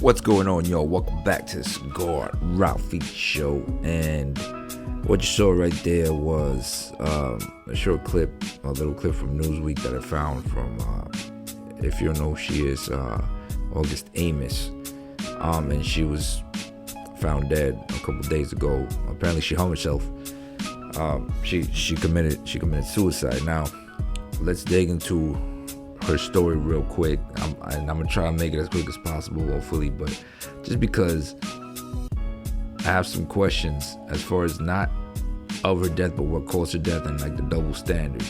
What's going on, y'all? Welcome back to the Cigar Ralphie Show. And what you saw right there was a short clip, a little clip from Newsweek that I found from, if you know, she is August Ames. And she was found dead a couple days ago. Apparently, she hung herself. She committed suicide. Now, let's dig into her story real quick. I'm gonna try to make it as quick as possible, hopefully, but just because I have some questions as far as not of her death, but what caused her death and like the double standard,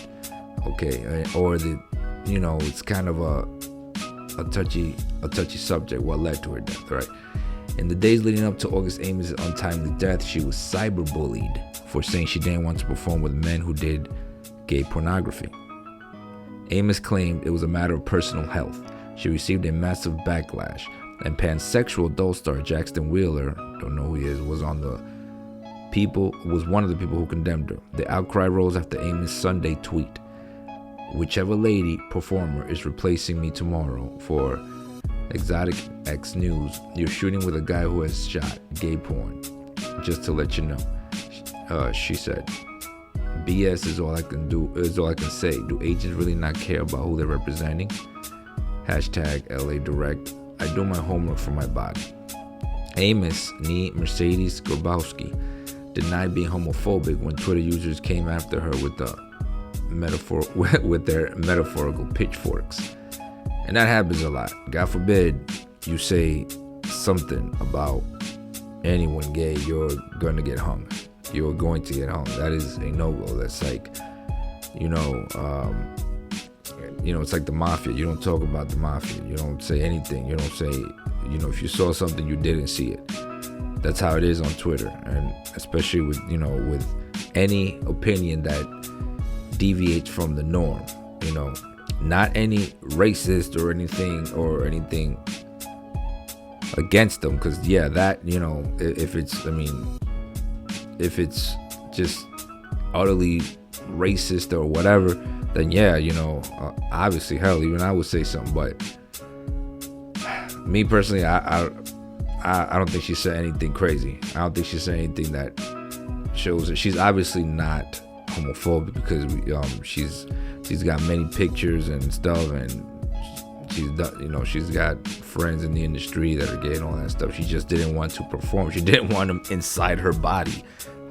okay, or the, you know, it's kind of a touchy subject. What led to her death, right? In the days leading up to August Ames' untimely death, she was cyberbullied for saying she didn't want to perform with men who did gay pornography. Ames claimed it was a matter of personal health. She received a massive backlash, and Pansexual adult star Jaxton Wheeler, don't know who he is, was one of the people who condemned her. The outcry rose after Ames' Sunday tweet: "Whichever lady performer is replacing me tomorrow for Exotic X News, you're shooting with a guy who has shot gay porn. Just to let you know," she said. "BS is all I can say. Do agents really not care about who they're representing? Hashtag LA Direct. I do my homework for my body." Ames, nee Mercedes GRABOWSKI, denied being homophobic when Twitter users came after her with their metaphorical pitchforks. And that happens a lot. God forbid you say something about anyone gay, you're gonna get hung. You're going to get hung. That is a no-go. That's like, it's like the mafia. You don't talk about the mafia. You don't say anything. You don't say, if you saw something, you didn't see it. That's how it is on Twitter, and especially with any opinion that deviates from the norm. Not any racist or anything against them, because if it's just utterly racist or whatever, then obviously, hell, even I would say something. But me personally, I don't think she said anything crazy. I don't think she said anything that shows that she's obviously not homophobic, because she's got many pictures and stuff, and she's got friends in the industry that are gay and all that stuff. She just didn't want to perform. She didn't want them inside her body.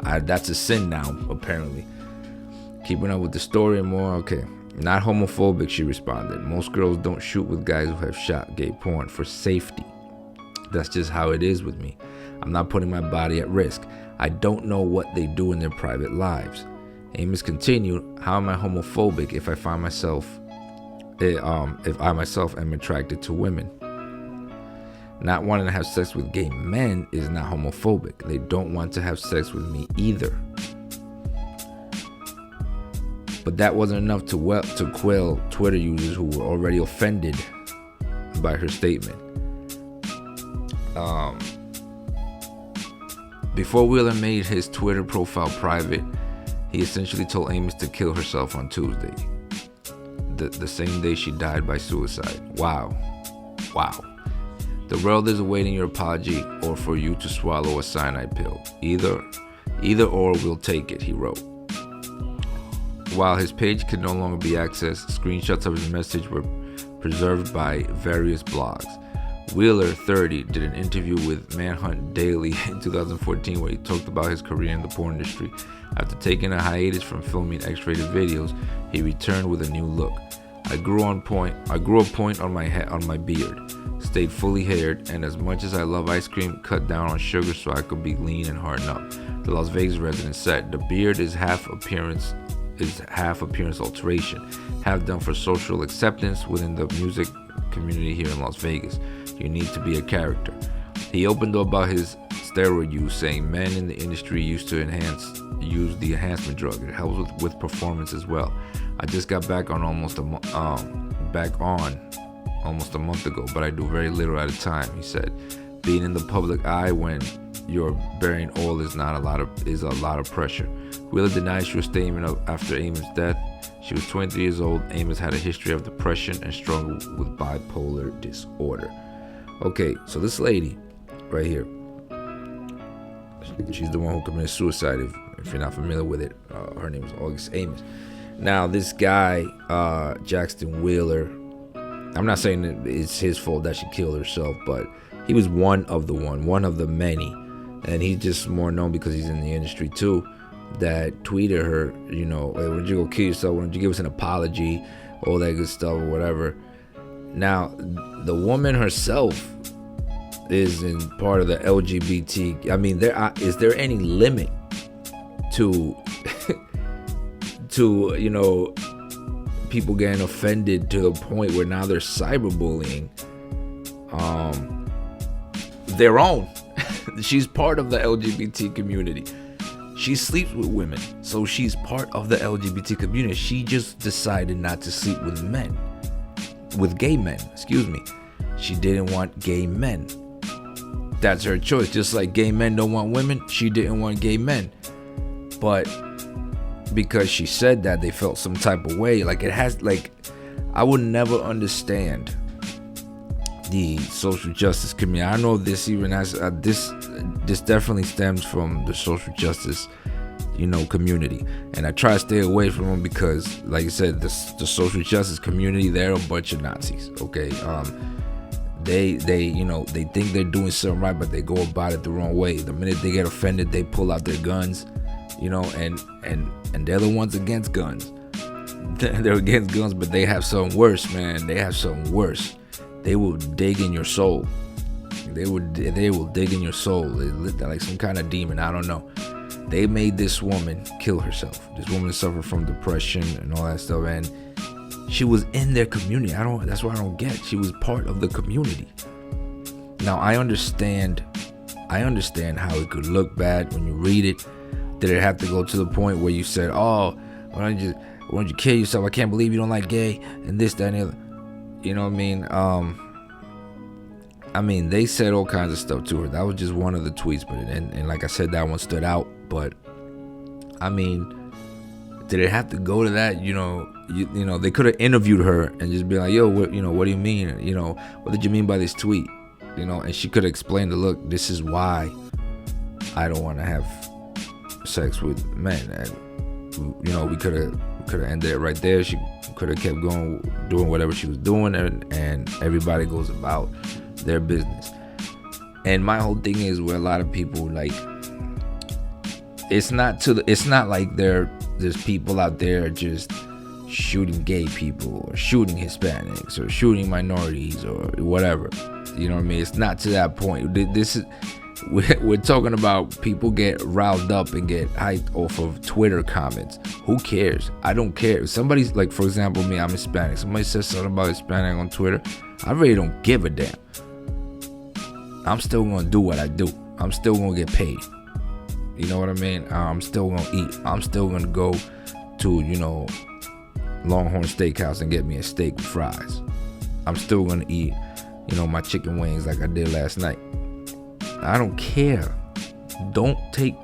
That's a sin now, apparently. Keeping up with the story and more. Okay, not homophobic, she responded. Most girls don't shoot with guys who have shot gay porn for safety. That's just how it is with me. I'm not putting my body at risk. I don't know what they do in their private lives. Amos continued, "How am I homophobic if I myself am attracted to women? Not wanting to have sex with gay men is not homophobic. They don't want to have sex with me either." But that wasn't enough to quell Twitter users who were already offended by her statement. Before Wheeler made his Twitter profile private, he essentially told Ames to kill herself on Tuesday, the same day she died by suicide. Wow. "The world is awaiting your apology or for you to swallow a cyanide pill. Either or, we'll take it," he wrote. While his page could no longer be accessed, screenshots of his message were preserved by various blogs. Wheeler, 30, did an interview with Manhunt Daily in 2014 where he talked about his career in the porn industry. After taking a hiatus from filming X-rated videos, he returned with a new look. I grew a point on my beard, stayed fully haired, and as much as I love ice cream, cut down on sugar so I could be lean and harden up," the Las Vegas resident said. "The beard is half appearance alteration, half done for social acceptance within the music community here in Las Vegas. You need to be a character." He opened up about his steroid use, saying men in the industry use the enhancement drug. It helps with performance as well. "I just got back on almost a month ago, but I do very little at a time," he said. "Being in the public eye when you're bearing oil is a lot of pressure." Wheeler denied she was statement after Ames' death. She was 23 years old. Ames had a history of depression and struggled with bipolar disorder. Okay, so this lady right here, she's the one who committed suicide. If you're not familiar with it, her name is Ames. Now, this guy, Jaxton Wheeler, I'm not saying that it's his fault that she killed herself, but he was one of the many. And he's just more known because he's in the industry too, that tweeted her, you know, hey, why don't you go kill yourself? Why don't you give us an apology? All that good stuff or whatever. Now, the woman herself is in part of the LGBT. I mean, is there any limit to to, you know, people getting offended to the point where now they're cyberbullying their own? She's part of the LGBT community. She sleeps with women, so she's part of the LGBT community. She just decided not to sleep with gay men, excuse me. She didn't want gay men. That's her choice. Just like gay men don't want women, she didn't want gay men. But because she said that, they felt some type of way. Like, it has, like, I would never understand the social justice community. I know this even has this definitely stems from the social justice, you know, community, and I try to stay away from them because, like I said, the social justice community, they're a bunch of Nazis. Okay, they you know, they think they're doing something right, but they go about it the wrong way. The minute they get offended, they pull out their guns, you know, and they're the ones against guns. They're against guns, but they have something worse, man. They have something worse. They will dig in your soul. They will dig in your soul. They're like some kind of demon. I don't know. They made this woman kill herself. This woman suffered from depression and all that stuff, and she was in their community. That's what I don't get. She was part of the community. Now, I understand how it could look bad when you read it. Did it have to go to the point where you said, "Oh, why don't you kill yourself? I can't believe you don't like gay and this, that, and the other." You know what I mean? They said all kinds of stuff to her. That was just one of the tweets, but and like I said, that one stood out. But I mean, did it have to go to that? You know, they could have interviewed her and just be like, "Yo, what do you mean? You know, what did you mean by this tweet?" You know, and she could have explained to, "Look, this is why I don't want to have sex with men." And you know, we could have ended it right there. She could have kept going, doing whatever she was doing, and everybody goes about their business. And my whole thing is, where a lot of people, like, it's not like there's people out there just shooting gay people or shooting Hispanics or shooting minorities or whatever. You know what I mean? It's not to that point. This is, we're talking about people get riled up and get hyped off of Twitter comments. Who cares? I don't care. If somebody's, like, for example, me, I'm Hispanic. Somebody says something about Hispanic on Twitter, I really don't give a damn. I'm still gonna do what I do. I'm still gonna get paid. You know what I mean? I'm still gonna eat. I'm still gonna go to, you know, Longhorn Steakhouse and get me a steak with fries. I'm still gonna eat, you know, my chicken wings like I did last night. I don't care. Don't take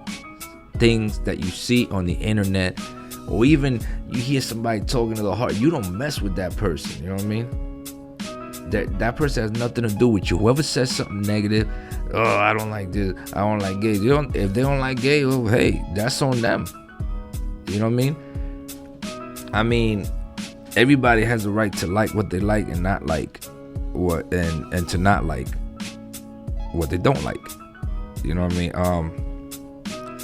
things that you see on the internet, or even you hear somebody talking to the heart. You don't mess with that person. You know what I mean? That person has nothing to do with you. Whoever says something negative, "Oh, I don't like this, I don't like gay." If they don't like gay, well, hey, that's on them. You know what I mean? Everybody has the right to like what they like and not like what, and to not like what they don't like. You know what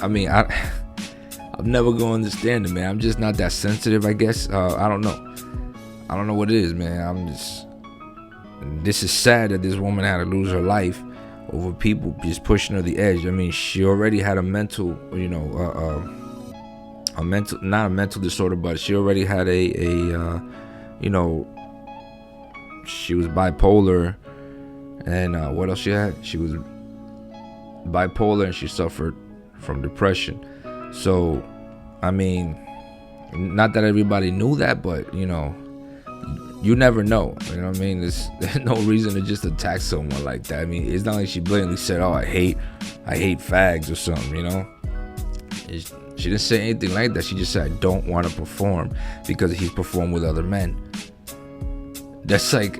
I mean? I'm never gonna understand it, man. I'm just not that sensitive, I guess. I don't know what it is, man. This is sad that this woman had to lose her life over people just pushing her the edge. I mean, she already had a mental, you know, not a mental disorder, but she already had a you know, she was bipolar, and what else she had? She was bipolar, and she suffered from depression. So, I mean, not that everybody knew that, but, you know, you never know. You know what I mean? There's no reason to just attack someone like that. I mean, it's not like she blatantly said, "Oh, I hate fags" or something, you know? She didn't say anything like that. She just said, "I don't want to perform because he's performed with other men." That's like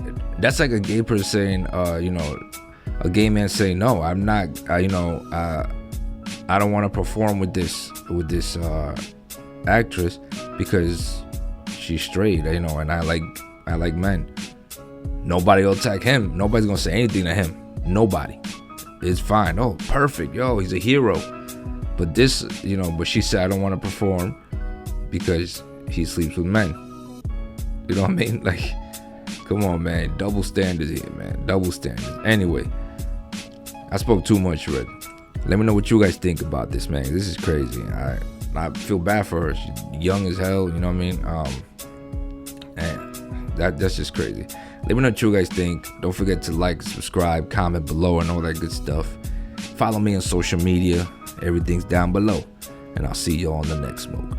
a gay person saying, you know, a gay man saying, no, I'm not, you know, I don't want to perform with this actress because she's straight, you know, and I like men. Nobody will attack him. Nobody's gonna say anything to him. Nobody. It's fine. Oh, perfect. Yo, he's a hero. But this, you know, but she said I don't want to perform because he sleeps with men. You know what I mean? Like, come on, man. Double standards here, man. Double standards. Anyway, I spoke too much, Red. Let me know what you guys think about this, man. This is crazy. I feel bad for her. She's young as hell, you know what I mean? And that's just crazy. Let me know what you guys think. Don't forget to like, subscribe, comment below, and all that good stuff. Follow me on social media. Everything's down below. And I'll see you all on the next smoke.